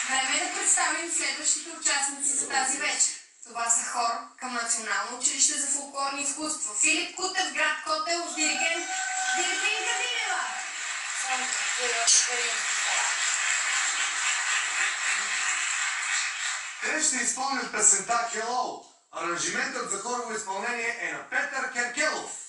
Време е да представим следващите участници за тази вечер. Това са хор към Национално училище за фолклорни изкуства. Филип Кутев, град Котел, диригент Диритинка Динева. Те ще изпълнят песента Hello. Аранжиментът за хорово изпълнение е на Петър Керкелов.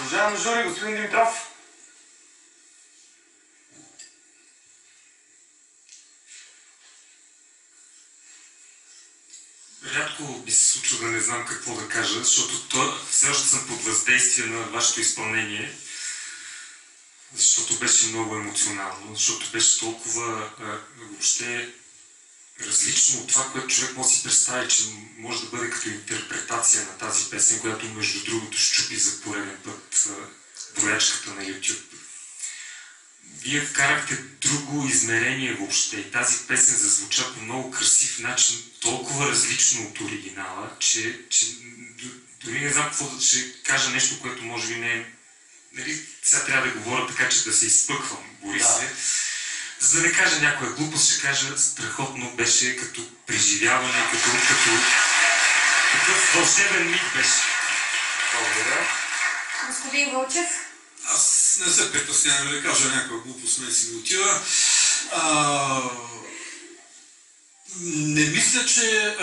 Уважаемо жури, господин Димитров. Рядко ми се случва да не знам какво да кажа, защото все още съм под въздействие на вашето изпълнение, защото беше много емоционално, защото беше толкова въобще различно от това, което човек може да си представи, че може да бъде като интерпретация на тази песен, която между другото щупи за пореден път броячката на YouTube. вие вкарахте друго измерение въобще. И тази песен зазвуча по много красив начин, толкова различно от оригинала, че дори не знам какво ще кажа нещо, което може би не е... Нали, сега трябва да говоря така, че да се изпъквам, Борисе. За да не кажа някоя глупост, ще кажа страхотно беше като преживяване, като вълшебен миг беше. Благодаря. Господин Вълчев. Аз не се притеснявам да кажа някаква глупост, не си ми отива. Не мисля, че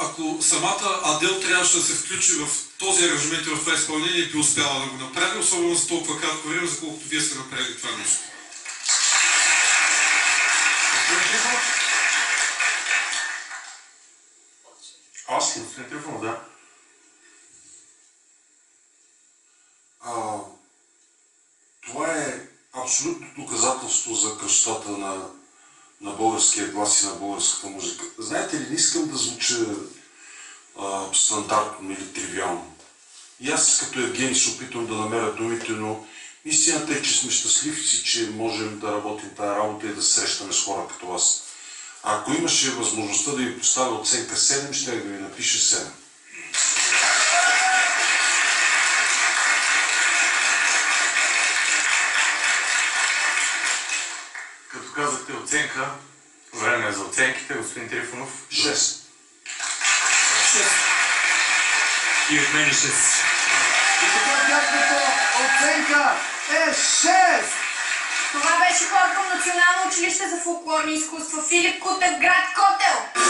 ако самата Адел трябваше да се включи в този аранжимент и в това изпълнение, би успяла да го направи, особено за толкова кратко време, за колкото вие сте направили това нещо. Аз ли? Господин Трифонов, да. Това е абсолютно доказателство за красотата на българския глас и на българската музика. Знаете ли, не искам да звуча стандартно или тривиално. И аз като Евгений се опитвам да намеря думите, но истината е, че сме щастливци, че можем да работим тази работа и да се срещаме с хора като вас. Ако имаше възможността да ви поставя оценка 7, ще да ви напише 7. Като казахте оценка, време е за оценките, господин Трифонов. 6. И от мен 6. И така тяхната оценка е 6! Това беше хор към Национално училище за фолклорни изкуства Филип Кутев, град Котел.